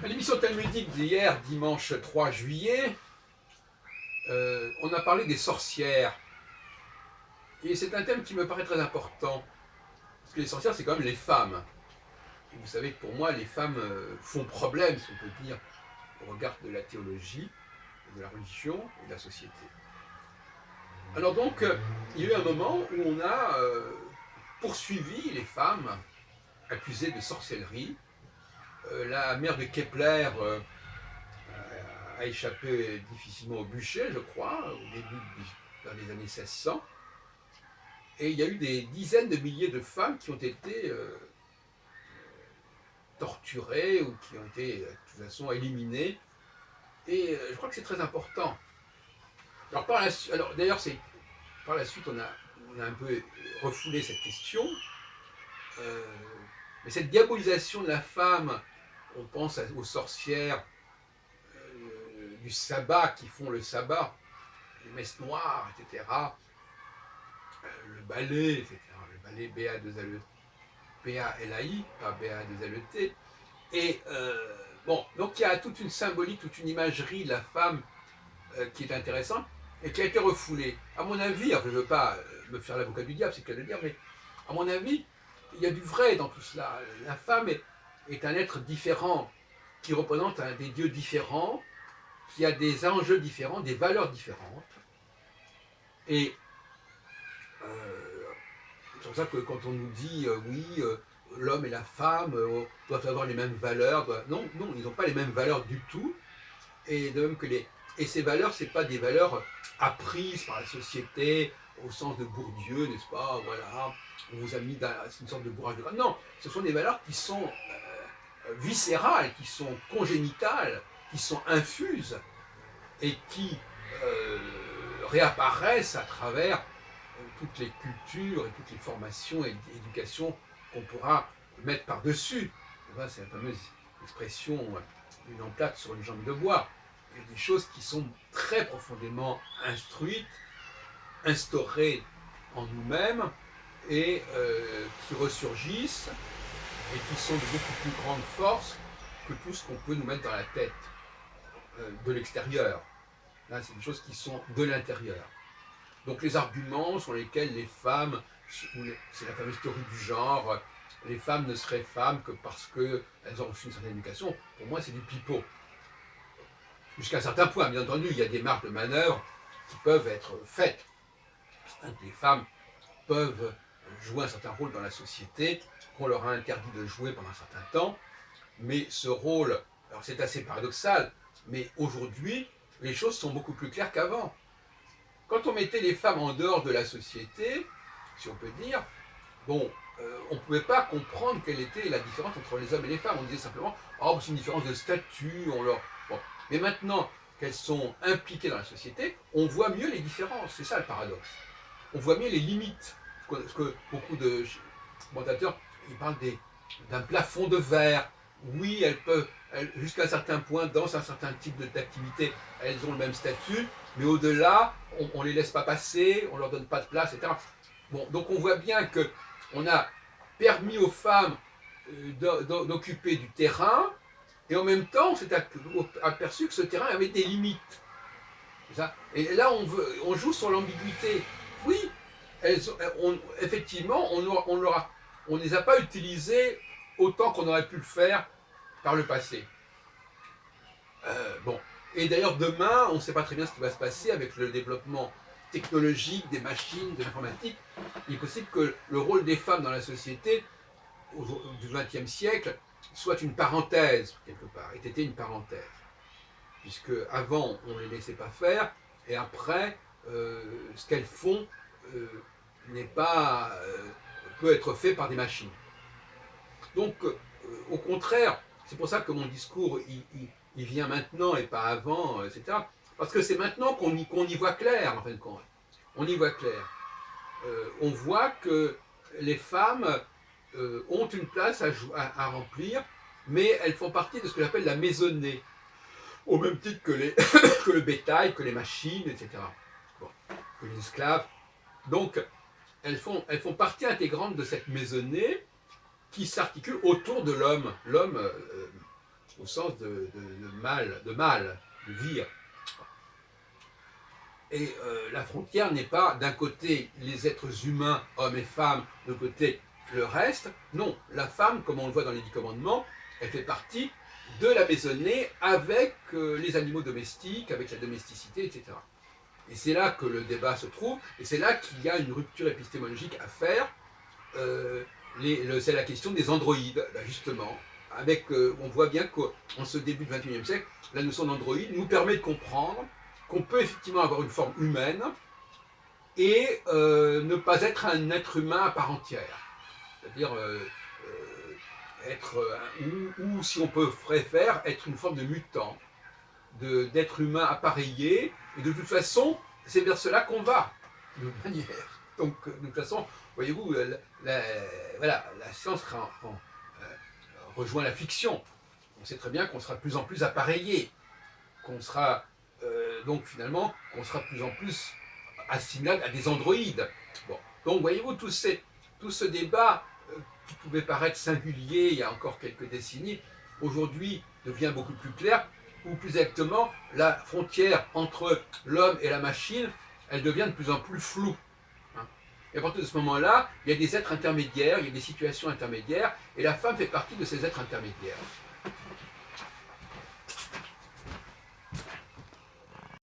À l'émission talmudique d'hier, dimanche 3 juillet, on a parlé des sorcières. Et c'est un thème qui me paraît très important. Parce que les sorcières, c'est quand même les femmes. Et vous savez que pour moi, les femmes font problème, si on peut dire, au regard de la théologie, de la religion et de la société. Alors donc, il y a eu un moment où on a poursuivi les femmes accusées de sorcellerie. La mère de Kepler a échappé difficilement au bûcher, je crois, au début, dans les années 1600. Et il y a eu des dizaines de milliers de femmes qui ont été torturées ou qui ont été, de toute façon, éliminées. Et je crois que c'est très important. Alors, d'ailleurs, par la suite, on a un peu refoulé cette question. Mais cette diabolisation de la femme, on pense aux sorcières du sabbat qui font le sabbat, les messes noires, etc. Le ballet, etc. Le ballet B-A-2-L-E-P-A-L-A-I, pas B-A-2-L-E-T. Et bon, donc il y a toute une symbolique, toute une imagerie de la femme qui est intéressante et qui a été refoulée. À mon avis, enfin, je ne veux pas me faire l'avocat du diable, c'est le cas de dire, mais à mon avis, il y a du vrai dans tout cela. La femme est un être différent, qui représente des dieux différents, qui a des enjeux différents, des valeurs différentes. Et c'est pour ça que quand on nous dit oui, l'homme et la femme doivent avoir les mêmes valeurs, non, non, ils n'ont pas les mêmes valeurs du tout. Et de même que et ces valeurs, c'est pas des valeurs apprises par la société au sens de Bourdieu, n'est-ce pas? Voilà, on vous a mis dans une sorte de bourrage de crâne. Non, ce sont des valeurs qui sont viscérales, qui sont congénitales, qui sont infuses et qui réapparaissent à travers toutes les cultures et toutes les formations et l'éducation qu'on pourra mettre par-dessus. C'est la fameuse expression une emplate sur une jambe de bois. Il y a des choses qui sont très profondément instruites, instaurées en nous-mêmes et qui ressurgissent et qui sont de beaucoup plus grande force que tout ce qu'on peut nous mettre dans la tête de l'extérieur. Là, c'est des choses qui sont de l'intérieur. Donc les arguments sur lesquels les femmes, c'est la fameuse théorie du genre, les femmes ne seraient femmes que parce qu'elles ont reçu une certaine éducation, pour moi c'est du pipeau. Jusqu'à un certain point, bien entendu, il y a des marques de manœuvre qui peuvent être faites. Les femmes peuvent jouer un certain rôle dans la société, qu'on leur a interdit de jouer pendant un certain temps, mais ce rôle, alors c'est assez paradoxal, mais aujourd'hui, les choses sont beaucoup plus claires qu'avant. Quand on mettait les femmes en dehors de la société, si on peut dire, bon, on ne pouvait pas comprendre quelle était la différence entre les hommes et les femmes. On disait simplement, oh, c'est une différence de statut, on leur... Bon. Mais maintenant qu'elles sont impliquées dans la société, on voit mieux les différences. C'est ça le paradoxe. On voit mieux les limites. Ce que beaucoup de commentateurs, ils parlent d'un plafond de verre. Oui, elles peuvent, jusqu'à un certain point, dans un certain type d'activité, elles ont le même statut, mais au-delà, on ne les laisse pas passer, on ne leur donne pas de place, etc. Bon, donc on voit bien qu'on a permis aux femmes d'occuper du terrain, et en même temps, on s'est aperçu que ce terrain avait des limites. Ça. Et là, on joue sur l'ambiguïté. Oui, effectivement, on ne les a pas utilisées autant qu'on aurait pu le faire par le passé. Bon. Et d'ailleurs, demain, on ne sait pas très bien ce qui va se passer avec le développement technologique, des machines, de l'informatique. Il est possible que le rôle des femmes dans la société du XXe siècle soit une parenthèse, quelque part, ait été une parenthèse. Puisque avant, on ne les laissait pas faire, et après, ce qu'elles font peut être fait par des machines. Donc, au contraire, c'est pour ça que mon discours, il vient maintenant et pas avant, etc. Parce que c'est maintenant qu'on y voit clair, en fin de compte. On y voit clair. On voit que les femmes ont une place à remplir, mais elles font partie de ce que j'appelle la maisonnée, au même titre que, que le bétail, que les machines, etc. Bon, que les esclaves. Donc, elles font partie intégrante de cette maisonnée qui s'articule autour de l'homme. L'homme au sens de mal, de vire. Et la frontière n'est pas d'un côté les êtres humains, hommes et femmes, de côté le reste. Non, la femme, comme on le voit dans les 10 commandements, elle fait partie de la maisonnée avec les animaux domestiques, avec la domesticité, etc. Et c'est là que le débat se trouve, et c'est là qu'il y a une rupture épistémologique à faire. C'est la question des androïdes, là, justement. On voit bien qu'en ce début du XXIe siècle, la notion d'androïde nous permet de comprendre qu'on peut effectivement avoir une forme humaine et ne pas être un être humain à part entière. C'est-à-dire ou si on peut préférer, être une forme de mutant, d'être humain appareillé, et de toute façon, c'est vers cela qu'on va, de toute manière. Donc, de toute façon, voyez-vous, voilà, la science rejoint la fiction. On sait très bien qu'on sera de plus en plus appareillé, qu'on sera donc finalement, qu'on sera de plus en plus assimilable à des androïdes. Bon. Donc voyez-vous, tout ce débat qui pouvait paraître singulier il y a encore quelques décennies, aujourd'hui devient beaucoup plus clair, ou plus exactement, la frontière entre l'homme et la machine, elle devient de plus en plus floue. Et à partir de ce moment-là, il y a des êtres intermédiaires, il y a des situations intermédiaires, et la femme fait partie de ces êtres intermédiaires.